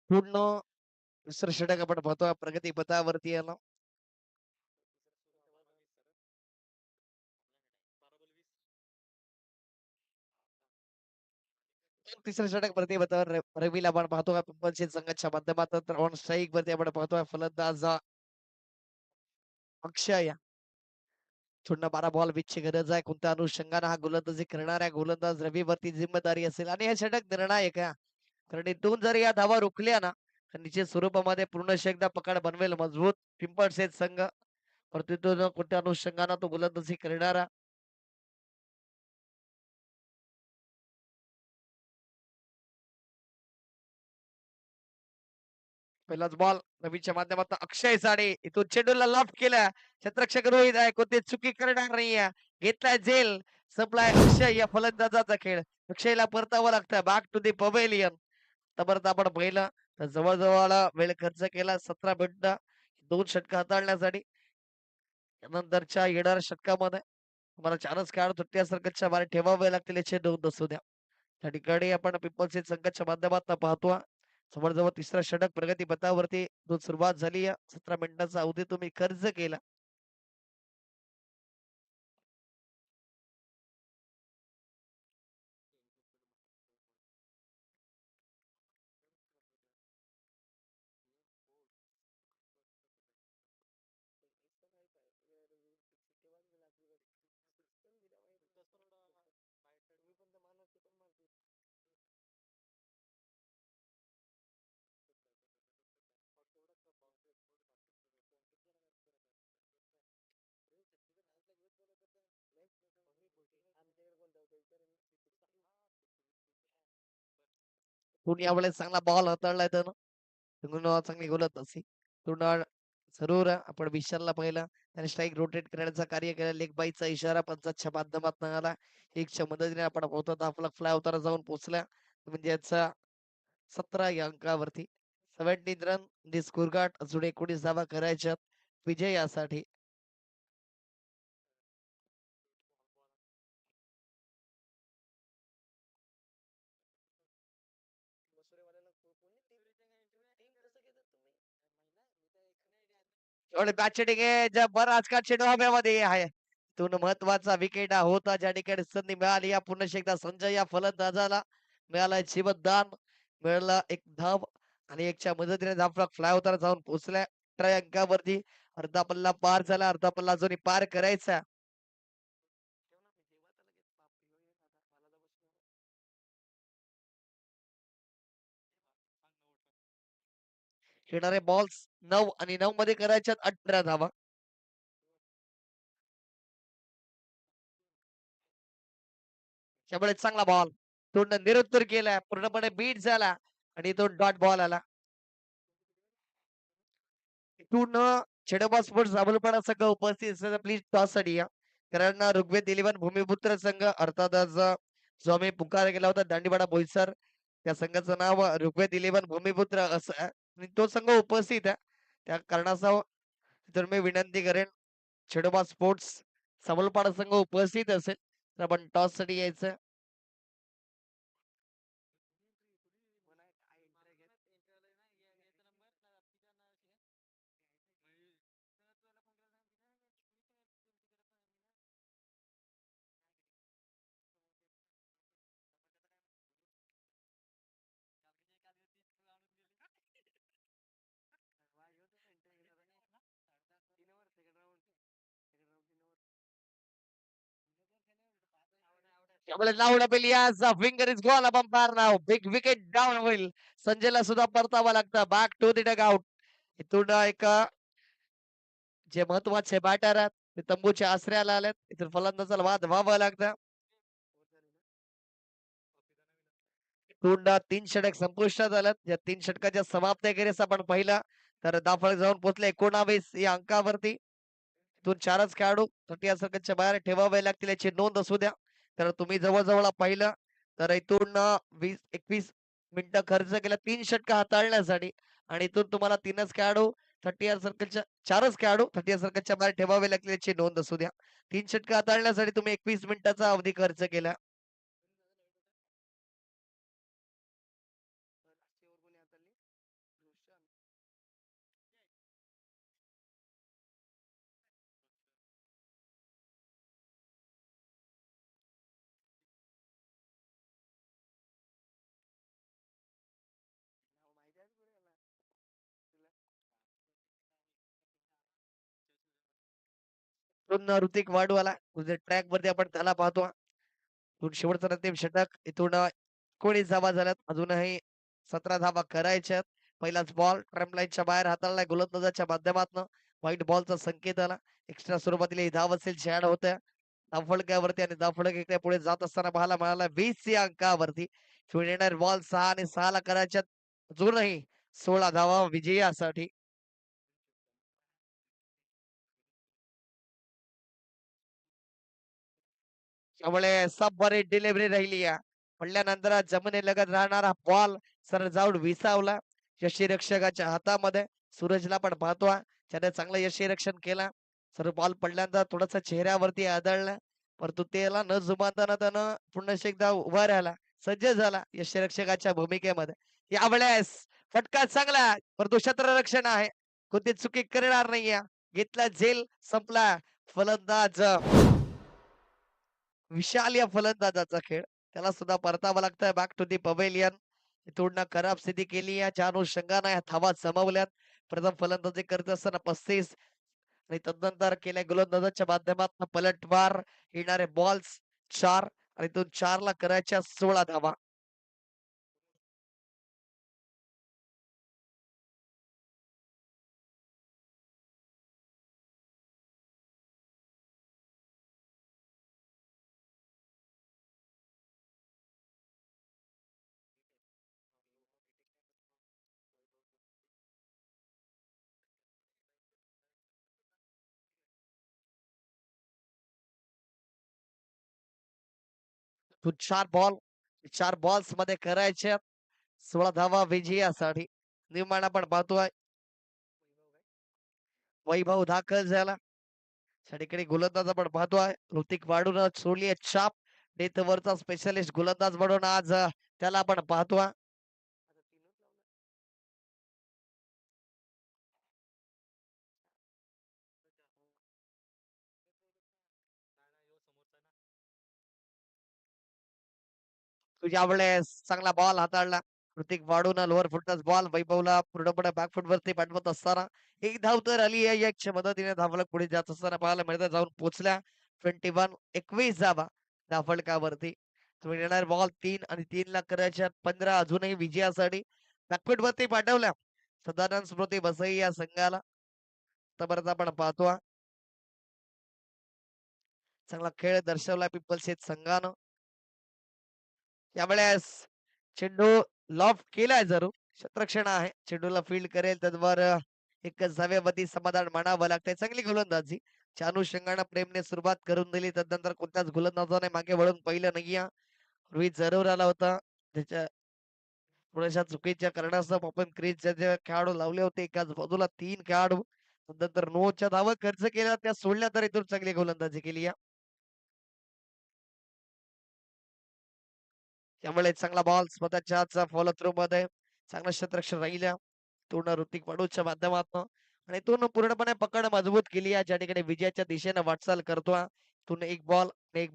पूर्ण दुसरं षटक आपण पाहतोय प्रगती पथावरती आलं. तिसरं षटक प्रतिबद्धावर रवीला आपण पाहतो पिंपळशेत संघाच्या माध्यमातून ऑन स्ट्राईक वरती आपण पाहतोय फलंदाज अक्षय. पूर्ण 12 बॉल ची गरज आहे. कोणत्या अनुषंगाने हा गोलंदाजी करणाऱ्या गोलंदाज रवीवरती जिम्मेदारी असेल आणि हे षटक निर्णायक आहे. कारण इथून जर या धावा रोखल्या ना तर निश्चित स्वरूपामध्ये पूर्ण एकदा पकड बनवेल मजबूत पिंपळशेत संघ. परंतु तो कोणत्या अनुषंगाने तो गोलंदाजी करणारा पहिलाच बॉल रवीच्या माध्यमातून अक्षय साडे इथून चेंडूला लॉफ्ट केला. क्षेत्ररक्षक रोहित आहे कोणती चुकी करणार नाहीये. घेतलाय झेल संपलाय अक्षय या फलंदाजाचा खेळ. अक्षयला परतावं लागतं बॅक टू दी पवेलियन. परत आपण पहिलं तर जवळजवळ वेळ खर्च केला 17 मिनिटं 2 षटक हाताळण्यासाठी. नंतरच्या येणाऱ्या षटकामध्ये तुम्हाला 4च खेळाडू सुट्टी संघाच्या बाहेर ठेवावे लागतील याची नोंद असू द्या. त्या ठिकाणी आपण पिंपळशेत संघाच्या माध्यमातून पाहतो जवळजवळ तिसरा षटक प्रगती पथावरती जो सुरुवात झाली 17 मिनिटाचा अवधी तुम्ही खर्च केला. इथून यावेळेस चांगला बॉल हाताळलाय त्यानं. इथून चांगली गोलंदाजी. इथून जरूर आपण विशालला पाहिलं. त्याने स्ट्राईक रोटेट करण्याचं कार्य केलं. लेग बाईचा इशारा पंचांच्या माध्यमातून आला. एकच्या मदतीने आपण पोहतात आपला फ्लाय उतारा जाऊन पोहोचला. म्हणजे याचा 17 या अंकावरती 17 रन स्कोर गाठ अजून 19 धावा करायच्यात विजयासाठी. बॅटिंग आहे जबर आज का चेंडू हव्यामध्ये आहे. इथून महत्वाचा विकेट होता ज्या ठिकाणी संधी मिळाली या पुन्हा एकदा संजय या फलंदाजाला मिळाला जीवदान मिळाला एक धाव आणि एकच्या मदतीने जाफरा फ्लाय होताना जाऊन पोहोचल्या ट्राय अंकावरती. अर्धा पल्ला पार झाला अर्धा पल्ला अजूनही पार करायचा. येणारे बॉल्स 9 आणि 9 मध्ये करायच्यात 18 धावा. त्यामुळे चांगला बॉल तो निरुत्तर केला पूर्णपणे बीट झाला आणि तो डॉट बॉल आला. इथून चेडोबा स्पोर्ट्स जाबलपाडा संघ उपस्थित असलेला प्लीज टॉस साठी या. कारण ऋग्वेद इलेव्हन भूमिपुत्र संघ अर्थातच जो आम्ही पुकार केला होता दांडीवाडा बोईसर त्या संघाचं नाव ऋग्वेद इलेव्हन भूमिपुत्र असं आहे. आणि तो संघ उपस्थित आहे त्या कारणास्तव तर मी विनंती करेन चेडोबा स्पोर्ट्स सबलपाडा संघ उपस्थित असेल तर आपण टॉस साठी यायचं. त्यामुळे लावला पेलियास फिंगर इज गॉन बंपार नाव बिग विकेट डाऊन होईल. संजयला सुद्धा परतावं लागतं back to the dugout. इथून एक जे महत्वाचे बॅटर आहेत ते तंबूच्या आश्रयाला आलेत. इथून फलंदाजाला वाद व्हावं लागतं. इथून 3 षटक संपुष्टात आल्यात. या 3 षटकाच्या समाप्तीखेरीस आपण पाहिलं तर दाफळ जाऊन पोहोचले 19 या अंकावरती. इथून 4च खेळाडू 30 सर्कलच्या बाहेर ठेवावे लागतील याची नोंद असू द्या. तर तुम्ही जवळजवळ पाहिलं तर इथून 20-21 मिनिटं खर्च केला 3 षटक हाताळण्यासाठी आणि इथून तुम्हाला 3च खेळाडू 30 सर्कलच्या 4च खेळाडू 30 सर्कलच्या बाहेर ठेवावे लागतील याची नोंद असू द्या. 3 षटक हाताळण्यासाठी तुम्ही 21 मिनिटाचा अवधी खर्च केला. इथून ऋतिक वाढवाला ट्रॅक वरती आपण त्याला पाहतो. इथून शेवटचं अंतिम षटक इथून 19 धावा झाल्यात अजूनही 17 धावा करायच्यात. पहिलाच बॉल ट्रम्प लाईनच्या बाहेर हाताळला गोलंदाजाच्या माध्यमातून व्हाईट बॉलचा संकेत आला. एक्स्ट्रा स्वरूपातील ही धाव असेल ॲड होत्या धावफलकावरती आणि धावफलक इकडे पुढे जात असताना पाहायला मिळाला 20 या अंकावरती. इथून येणार बॉल 6 आणि 6 ला करायच्यात अजूनही 16 धावा विजयासाठी. त्यामुळे सबरी डिलिव्हरी राहिली या पडल्यानंतर जमिनीलगत राहणारा बॉल सर जाऊन विसावला यष्टीरक्षकाच्या हातामध्ये. सूरजला पण पाहतो त्याने चांगलं यष्टीरक्षण केला. सर बॉल पडल्यानंतर थोडस चेहऱ्यावरती आदळलं परंतु त्याला न जुमानताना त्यानं पुन्हा एकदा उभा राहिला सज्ज झाला यष्टीरक्षकाच्या भूमिकेमध्ये. यावेळेस फटका चांगला परंतु क्षेत्ररक्षण आहे कोणती चुकी करणार नाही. घेतला झेल संपला फलंदाज विशाल या फलंदाजाचा खेळ त्याला सुद्धा परतावं लागतंय बॅक टू दी पवेलियन. इथून खराब स्थिती केली या ज्या अनुषंगाने या धावा जमवल्यात. प्रथम फलंदाजी करत असताना 35 आणि तदनंतर केल्या गोलंदाजाच्या माध्यमातून पलटवार येणारे बॉल्स 4 आणि इथून 4 ला करायच्या 16 धावा. तू 4 बॉल्स मध्ये करायच्या 16 धावा विजयासाठी. निर्माण आपण पाहतोय वैभव दाखल झाला. सगळीकडे गोलंदाज आपण पाहतोय ऋतिक वाढून सोडली आहे छाप. डेथ ओव्हरचा स्पेशलिस्ट गोलंदाज म्हणून आज त्याला आपण पाहतोय. तुझ्या वेळेस चांगला बॉल हाताळला. ऋतिक वाढून लोअर फुटच बॉल वैभवला पूर्णपणे बॅकफुट वरती पाठवत असताना एक धाव तर आली आहे. याच्या मदतीने धावफलक पुढे जात असताना पाहायला मिळतं जाऊन पोहोचल्या 21 धावा धावफलकावरती. तुम्ही येणार बॉल 3 आणि 3 ला करायच्या 15 अजूनही विजयासाठी बॅकफुट वरती पाठवल्या. सदानंद स्मृती बसई या संघाला आतापर्यंत आपण पाहतो चांगला खेळ दर्शवला पिपल्स संघानं. यावेळेस चेंडू लॉफ्ट केलाय जरूर क्षेत्रक्षण आहे. चेंडूला फील्ड करेल त्यावर एकच धावेवरती समाधान मानावं लागतंय. चांगली गोलंदाजी च्या अनुषंगाने प्रेमने सुरुवात करून दिली. त्यानंतर कोणत्याच गोलंदाजाने मागे वळून पाहिलं नाहीये. रोहित जरूर आला होता. त्याच्या थोड्याशा चुकीच्या कारणास्तव आपण क्रीजचे जे खेळाडू लावले होते एकाच बाजूला 3 खेळाडू नंतर नोच्या धावा खर्च केल्या त्या सोडल्या तर इथून चांगली गोलंदाजी केली. त्यामुळे चांगला बॉल स्वतःच्याच फॉलो थ्रू मध्ये चांगलं क्षेत्ररक्षण राहिल्या पूर्ण ऋतिक पाडूच्या माध्यमातून आणि इथून पूर्णपणे पकड मजबूत केली आहे ज्या ठिकाणी विजयाच्या दिशेने वाटचाल करतोय. इथून एक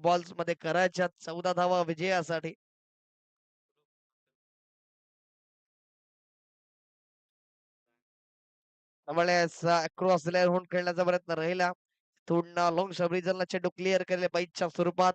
बॉल मध्ये करायच्या 14 धावा विजयासाठी. त्यामुळे क्रॉस होऊन खेळण्याचा प्रयत्न राहिला. इथून लॉंग सबरिजनला चेंडू क्लिअर केले पाहिजेच्या स्वरूपात